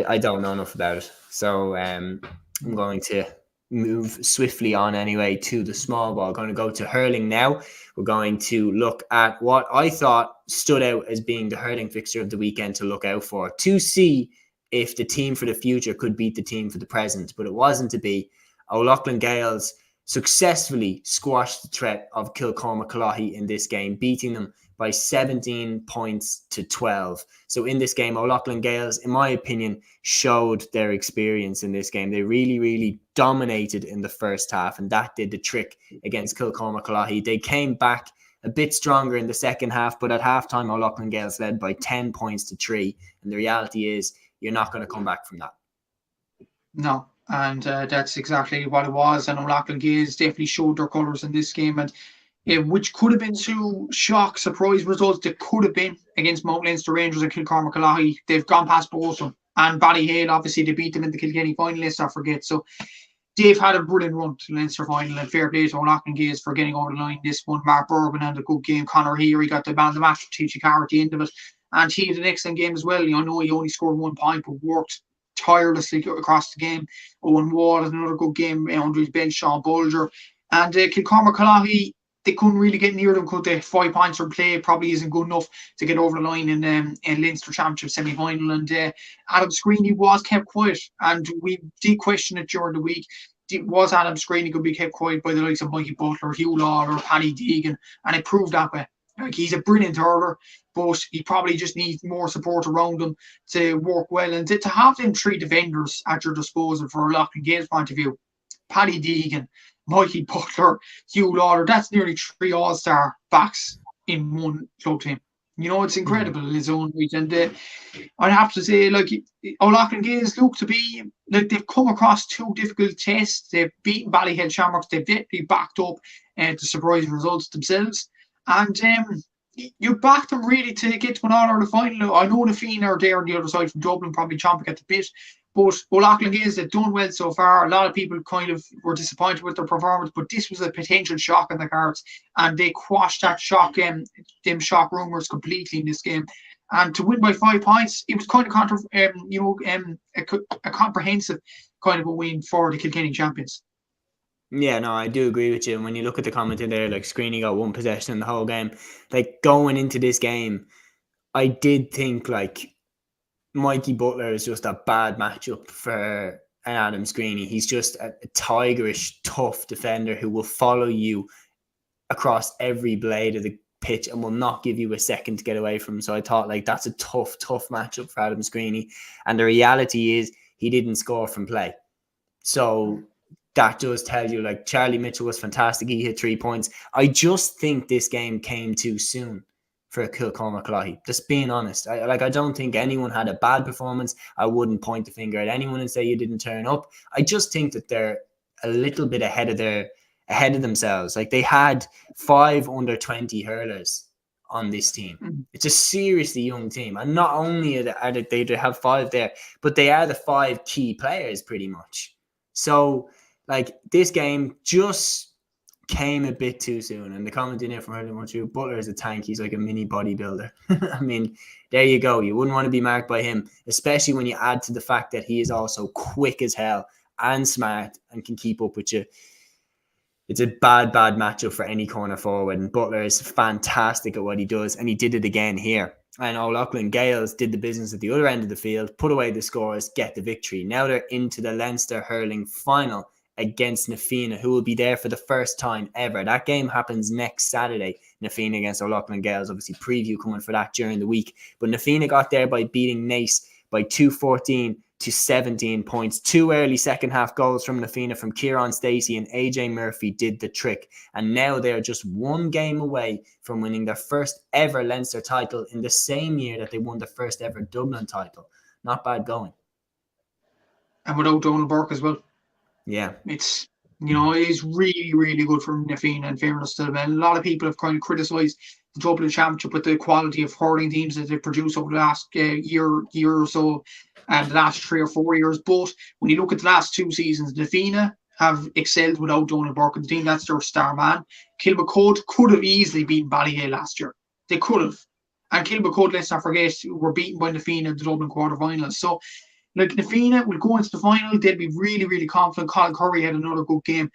I don't know enough about it. So I'm going to move swiftly on anyway to the small ball. Going to go to hurling now. We're going to look at what I thought stood out as being the hurling fixture of the weekend to look out for, to see if the team for the future could beat the team for the present. But it wasn't to be. O'Loughlin Gaels successfully squashed the threat of Kilcormac in this game, beating them by 17 points to 12. So in this game, O'Loughlin Gaels, in my opinion, showed their experience in this game. They really, really dominated in the first half, and that did the trick against Kilcormac. They came back a bit stronger in the second half, but at halftime, O'Loughlin Gaels led by 10 points to 3. And the reality is, you're not going to come back from that. No, and that's exactly what it was. And O'Loughlin Gaels definitely showed their colours in this game, and which could have been two shock surprise results that could have been against Mount Leinster Rangers and Kilcormac. They've gone past both of them. And Ballyhale, obviously, they beat them in the Kilkenny final, let's not forget. So they've had a brilliant run to the Leinster final, and fair play to O'Loughlin Gaels for getting over the line this one. Mark Bourbon had a good game. Conor here, he got the man of the match for TG Carr at the end of it. And he had an excellent game as well. I know he only scored 1 point, but worked tirelessly across the game. Owen Wall had another good game under his bench, Sean Bulger. And Kilcormac, they couldn't really get near them, could they? 5 points from play probably isn't good enough to get over the line in Leinster Championship semi-final. And Adam Screeney was kept quiet, and we did question it during the week. Was Adam Screeney going to be kept quiet by the likes of Mikey Butler, Hugh Lawler, Paddy Deegan? And it proved that way. Like, he's a brilliant hurler, but he probably just needs more support around him to work well. And to have them 3 defenders at your disposal for a O'Loughlin Gaels point of view, Paddy Deegan, Mikey Butler, Hugh Lawler, that's nearly 3 all-star backs in one club team. It's incredible in his own right. And I'd have to say, like, O'Loughlin Gaels look to be, like, they've come across 2 difficult tests. They've beaten Ballyhale Shamrocks. They've definitely backed up the surprising results themselves. And you backed them really to get to an all-Ireland final. I know the Fianna are there on the other side from Dublin, probably chomping at the bit. But O'Loughlin Gaels, they've done well so far. A lot of people kind of were disappointed with their performance, but this was a potential shock in the cards, and they quashed that shock, them shock rumours completely in this game. And to win by 5 points, it was kind of a comprehensive kind of a win for the Kilkenny champions. Yeah, no, I do agree with you. And when you look at the comment in there, like, Screeney got 1 possession in the whole game. Like, going into this game, I did think, like, Mikey Butler is just a bad matchup for Adam Screeney. He's just a tigerish, tough defender who will follow you across every blade of the pitch and will not give you a second to get away from him. So I thought, like, that's a tough matchup for Adam Screeney. And the reality is he didn't score from play. So that does tell you, like, Charlie Mitchell was fantastic. He hit 3 points. I just think this game came too soon for Kilcormac. Just being honest. I don't think anyone had a bad performance. I wouldn't point the finger at anyone and say you didn't turn up. I just think that they're a little bit ahead of themselves. Like, they had 5 under-20 hurlers on this team. It's a seriously young team. And not only they have 5 there, but they are the 5 key players pretty much. So, like this game just came a bit too soon. And the comment in here from Hurling One True, Butler is a tank. He's like a mini bodybuilder. I mean, there you go. You wouldn't want to be marked by him, especially when you add to the fact that he is also quick as hell and smart and can keep up with you. It's a bad matchup for any corner forward. And Butler is fantastic at what he does. And he did it again here. And O'Loughlin Gaels did the business at the other end of the field, put away the scores, get the victory. Now they're into the Leinster hurling final against Na Fianna, who will be there for the first time ever. That game happens next Saturday. Na Fianna against O'Loughlin Gaels. Obviously, preview coming for that during the week. But Na Fianna got there by beating Naas by 214 to 17 points. 2 early second half goals from Na Fianna from Kieran Stacey and AJ Murphy did the trick. And now they're just 1 game away from winning their first ever Leinster title in the same year that they won the first ever Dublin title. Not bad going. And without Donald Burke as well. Yeah. It's, he's really, really good for Na Fianna, in fairness to them. And a lot of people have kind of criticised the Dublin Championship with the quality of hurling teams that they've produced over the last year or so, and the last 3 or 4 years. But when you look at the last 2 seasons, Na Fianna have excelled without Donald Burke and the team. That's their star man. Kilmacud could have easily beaten Ballyhale last year. They could have. And Kilmacud, let's not forget, were beaten by Na Fianna in the Dublin quarterfinals. So, like, Na Fianna will go into the final. They'll be really, really confident. Colin Curry had another good game.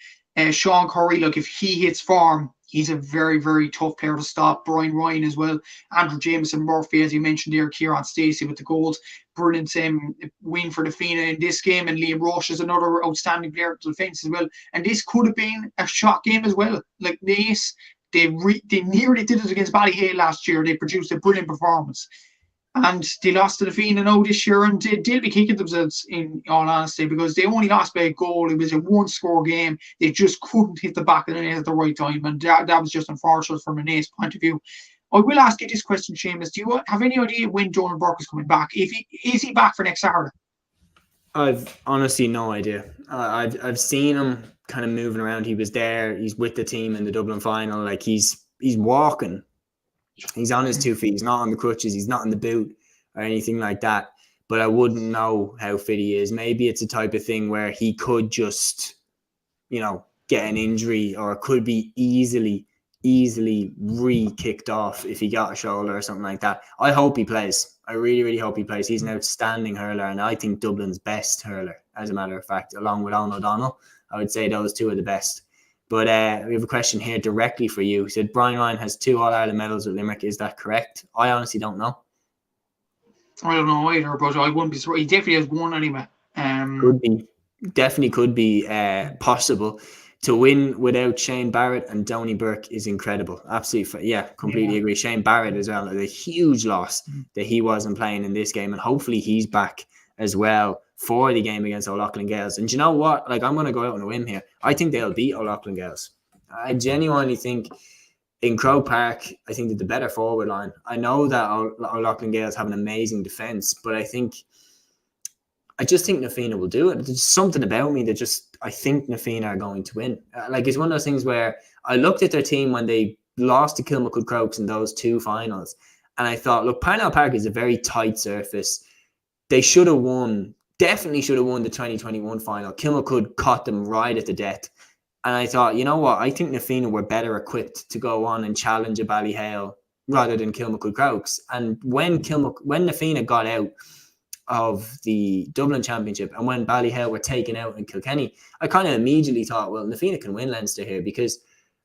Sean Curry, like, if he hits form, he's a very, very tough player to stop. Brian Ryan as well. Andrew Jameson Murphy, as you mentioned there. Kieran Stacey with the goals. Brilliant win for Na Fianna in this game. And Liam Roche is another outstanding player to defence as well. And this could have been a shot game as well. Like, Naas, they nearly did it against Ballyhale last year. They produced a brilliant performance. And they lost to Na Fianna now this year, and they'll be kicking themselves, in all honesty, because they only lost by a goal. It was a 1-score game. They just couldn't hit the back of the net at the right time, and that was just unfortunate from a Naas point of view. I will ask you this question, Séamus. Do you have any idea when Donald Burke is coming back? Is he back for next Saturday? I've honestly no idea. I've seen him kind of moving around. He was there. He's with the team in the Dublin final. Like, he's walking. He's on his 2 feet. He's not on the crutches. He's not in the boot or anything like that. But I wouldn't know how fit he is. Maybe it's a type of thing where he could just, get an injury, or could be easily re-kicked off if he got a shoulder or something like that. I hope he plays. I really, really hope he plays. He's an outstanding hurler, and I think Dublin's best hurler, as a matter of fact, along with Owen O'Donnell. I would say those 2 are the best. But we have a question here directly for you. He said, Brian Ryan has 2 All-Ireland medals with Limerick. Is that correct? I honestly don't know. I don't know either, but I wouldn't be surprised. He definitely has 1 anyway. Could be. Definitely could be possible. To win without Shane Barrett and Donny Burke is incredible. Absolutely. Yeah, completely agree. Shane Barrett as well. A huge loss that he wasn't playing in this game. And hopefully he's back as well for the game against O'Loughlin Gaels. And you know what? Like, I'm going to go out on a whim here. I think they'll beat O'Loughlin Gaels. I genuinely think in Croke Park, I think they're the better forward line. I know that O'Loughlin Gaels have an amazing defence, but I just think Na Fianna will do it. There's something about me that I think Na Fianna are going to win. Like, it's one of those things where I looked at their team when they lost to Kilmacud Crokes in those 2 finals, and I thought, look, Parnell Park is a very tight surface. They should have won. Definitely should have won the 2021 final. Kilmacud caught them right at the death. And I thought, you know what? I think Na Fianna were better equipped to go on and challenge a Ballyhale rather than Kilmacud Crokes. And when Na Fianna got out of the Dublin Championship and when Ballyhale were taken out in Kilkenny, I kind of immediately thought, well, Na Fianna can win Leinster here, because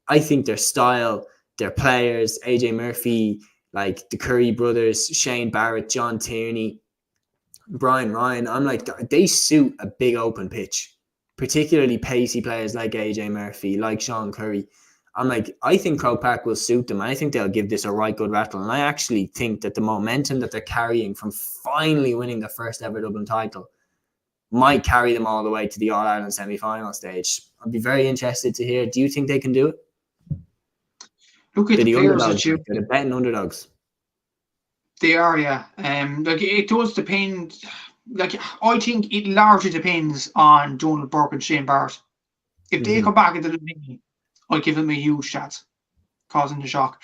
I think their style, their players, AJ Murphy, like the Curry brothers, Shane Barrett, John Tierney, Brian Ryan, I'm like, they suit a big open pitch, particularly pacey players like AJ Murphy, like Sean Curry. I'm like, I think Croke Park will suit them. I think they'll give this a right good rattle. And I actually think that the momentum that they're carrying from finally winning the first ever Dublin title might carry them all the way to the All-Ireland semi-final stage. I'd be very interested to hear. Do you think they can do it? Look at the players that they're the betting underdogs. They are, yeah. Like, it does depend. Like, I think it largely depends on Donald Burke and Shane Barrett. If they come back into the league, I'd give them a huge chance, causing the shock.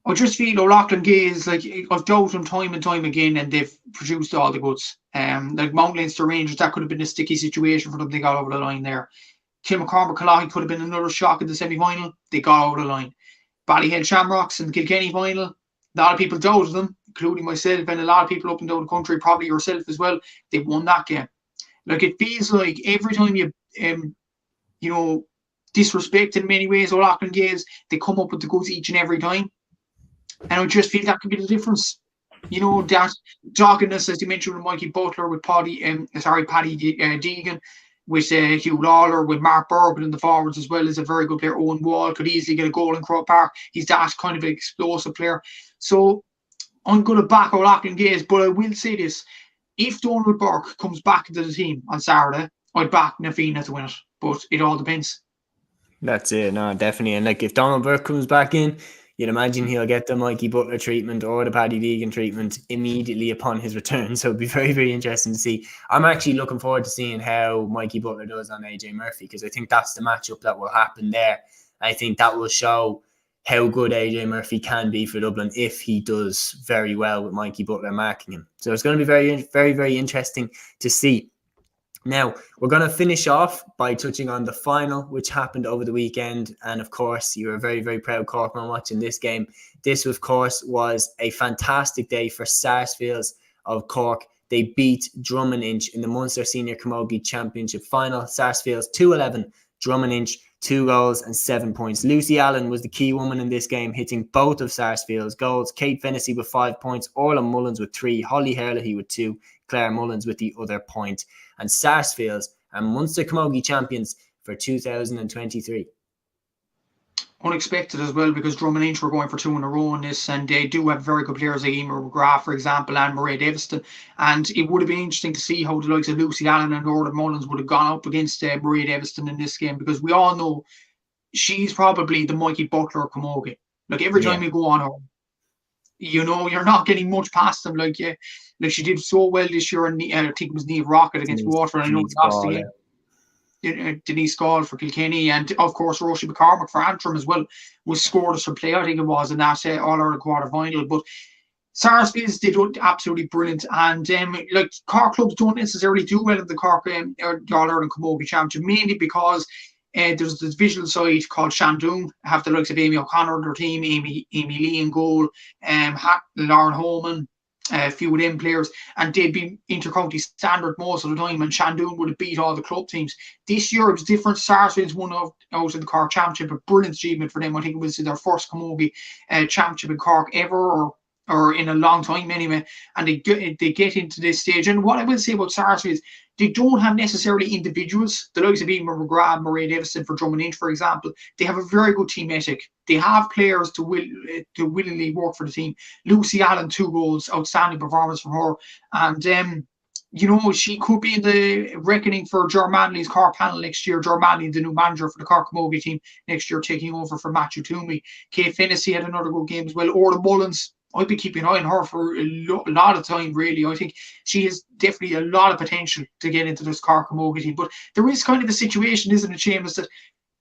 I just feel O'Loughlin Gaels, like, I've doubted them time and time again, and they've produced all the goods. Like Mount Leinster Rangers, that could have been a sticky situation for them. They got over the line there. Kilmaccormack Cologne could have been another shock in the semi-final. They got out of line. Ballyhale Shamrocks in the Kilkenny final. A lot of people doubted them, including myself and a lot of people up and down the country, probably yourself as well. They won that game. Like, it feels like every time you disrespect in many ways O'Loughlin Gaels, they come up with the goods each and every time. And I just feel that could be the difference. That doggedness, as you mentioned, with Mikey Butler, with Paddy Deegan, with Hugh Lawler, with Mark Burban in the forwards as well, is a very good player. Owen Wall could easily get a goal in Croke Park. He's that kind of an explosive player. So I'm going to back O'Loughlin Gaels, but I will say this. If Donald Burke comes back into the team on Saturday, I'd back Na Fianna to win it. But it all depends. That's it. No, definitely. And like, if Donald Burke comes back in, you'd imagine he'll get the Mikey Butler treatment or the Paddy Deegan treatment immediately upon his return. So it'd be very, very interesting to see. I'm actually looking forward to seeing how Mikey Butler does on AJ Murphy, because I think that's the matchup that will happen there. I think that will show how good AJ Murphy can be for Dublin if he does very well with Mikey Butler marking him. So it's going to be very, very, very interesting to see. Now, we're going to finish off by touching on the final, which happened over the weekend. And of course, you were a very, very proud Corkman watching this game. This, of course, was a fantastic day for Sarsfields of Cork. They beat Drummond Inch in the Munster Senior Camogie Championship final. Sarsfields 2-11, Drummond Inch 2 goals and 7 points. Lucy Allen was the key woman in this game, hitting both of Sarsfields' goals. Kate Fennessy with 5 points, Orla Mullins with 3, Holly Herlihy with 2, Claire Mullins with the other point. And Sarsfields are Munster Camogie champions for 2023. Unexpected as well, because Drummond Inch were going for 2 in a row in this, and they do have very good players like Emer McGrath, for example, and Mairead Eviston. And it would have been interesting to see how the likes of Lucy Allen and Orla Mullins would have gone up against Mairead Eviston in this game, because we all know she's probably the Mikey Butler of Camogie. Like, every time you go on her, you're not getting much past them. Like she did so well this year, and I think it was Niamh Rocket against Waterford. I know they lost the game. Denise Gall for Kilkenny, and of course Roisin McCormack for Antrim as well was scored as a play, I think it was, in that All-Ireland quarter-final. But Sarsfields did absolutely brilliant, and like, Cork clubs don't necessarily do well in the Cork All-Ireland Camogie Championship, mainly because there's the divisional side called Shandoon, have the likes of Amy O'Connor on their team, Amy Lee in goal, Lauren Holman, a few of them players, and they'd be inter-county standard most of the time, and Shandoon would have beat all the club teams. This year it was different. Sarsfields won out in the Cork Championship, a brilliant achievement for them. I think it was their first Camogie Championship in Cork ever, or in a long time anyway, and they get into this stage. And what I will say about Sarsfields, they don't have necessarily individuals, the likes of Emer McGrath, Mairead Eviston for Drummond Inch, for example. They have a very good team ethic. They have players to willingly work for the team. Lucy Allen, 2 goals, outstanding performance from her. And she could be in the reckoning for Ger Manley's Cork panel next year. Ger Manley, the new manager for the Cork Camogie team next year, taking over for Matthew Toomey. Kate Fennessy had another good game as well. Orla Mullins, I'd be keeping an eye on her for a lot of time, really. I think she has definitely a lot of potential to get into this Cork Camogie team. But there is kind of a situation, isn't it, Séamus, that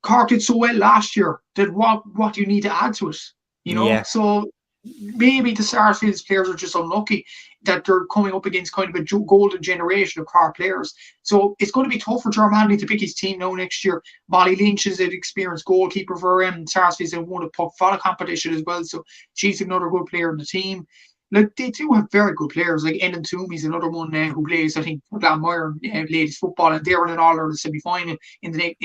Cork did so well last year that what do you need to add to it? Yeah. So maybe the Sarsfields players are just unlucky that they're coming up against kind of a golden generation of Cork players. So it's going to be tough for Ger Manley to pick his team now next year. Molly Lynch is an experienced goalkeeper for Sarsfields, and won a Puck Fala competition as well. So she's another good player in the team. Like, they do have very good players. Like Ellen Toomey's another one who plays, I think, for Glanmire ladies football, and they're in an All-Ireland semi-final in the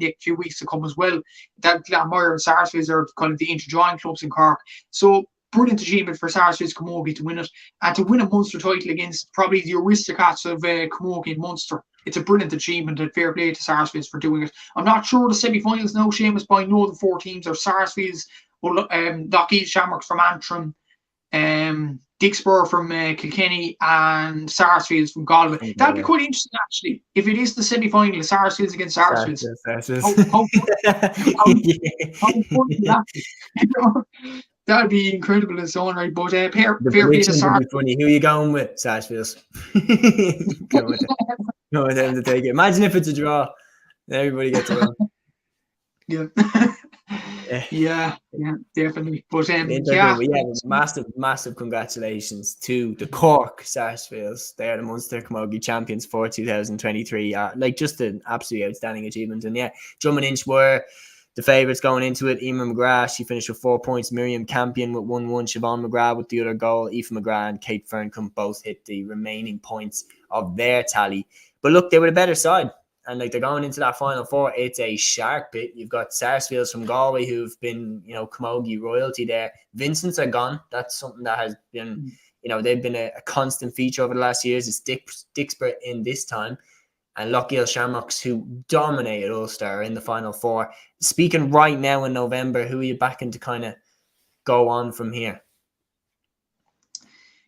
next few weeks to come as well. That Glanmire and Sarsfields are kind of the interjoined clubs in Cork. So brilliant achievement for Sarsfields Camogie to win it, and to win a Munster title against probably the aristocrats of Camogie and Munster. It's a brilliant achievement, and fair play to Sarsfields for doing it. I'm not sure the semi-finals now, Séamus, but I know the 4 teams are Sarsfields, Lockheed Shamrocks from Antrim, Dickspur from Kilkenny, and Sarsfields from Galway. That'd be quite interesting, actually, if it is the semi-final, Sarsfields against Sarsfields. How important that is. That'd be incredible in its own right. But fair play to Sarsfields. Funny. Who are you going with? Sarsfields. Go with them to take it. Imagine if it's a draw. Everybody gets a run. Yeah. Yeah, definitely. But Interesting, but yeah, massive congratulations to the Cork Sarsfields. They are the Munster camogie champions for 2023. Like, just an absolutely outstanding achievement. And yeah, Drum and Inch were the favourites going into it. Emer McGrath, she finished with 4 points. Miriam Campion with 1-1. Siobhan McGrath with the other goal. Aoife McGrath and Kate Ferncombe both hit the remaining points of their tally. But look, they were the better side. And like, they're going into that final four, it's a shark bit. You've got Sarsfields from Galway who've been, camogie royalty there. Vincent's are gone. That's something that has been, they've been a constant feature over the last years. It's Dixborough in this time. And Lochiel Shamrocks, who dominated Ulster in the final four. Speaking right now in November, who are you backing to kind of go on from here?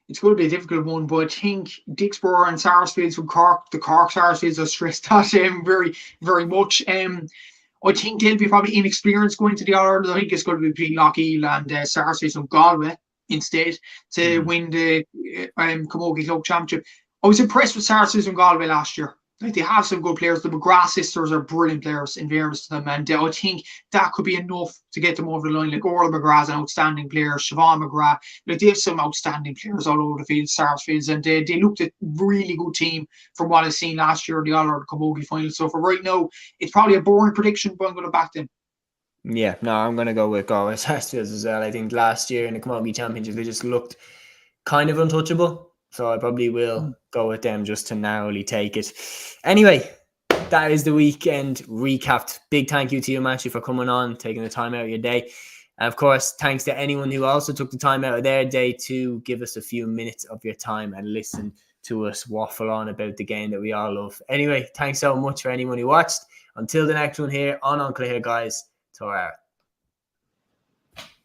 It's going to be a difficult one, but I think Dixborough and Sarsfields from Cork, the Cork Sarsfields are stressed that very, very much. I think they'll be probably inexperienced going to the All-Ireland. I think it's going to be between Lochiel and Sarsfields from Galway instead to win the Camogie Club Championship. I was impressed with Sarsfields from Galway last year. Like, they have some good players. The McGrath sisters are brilliant players, in fairness to them, and I think that could be enough to get them over the line. Like, Orla McGrath's an outstanding player, Siobhan McGrath, like, they have some outstanding players all over the field, Sarsfields, and they looked a really good team from what I've seen last year in the All-Ireland Camogie final. So for right now, it's probably a boring prediction, but I'm going to back them. Yeah, no, I'm going to go with Galway Sarsfields as well. I think last year in the Camogie Championship, they just looked kind of untouchable. So I probably will go with them just to narrowly take it. Anyway, that is the weekend recapped. Big thank you to you, Matthew, for coming on, taking the time out of your day. And of course, thanks to anyone who also took the time out of their day to give us a few minutes of your time and listen to us waffle on about the game that we all love. Anyway, thanks so much for anyone who watched. Until the next one here on Cluiche, guys. Torah.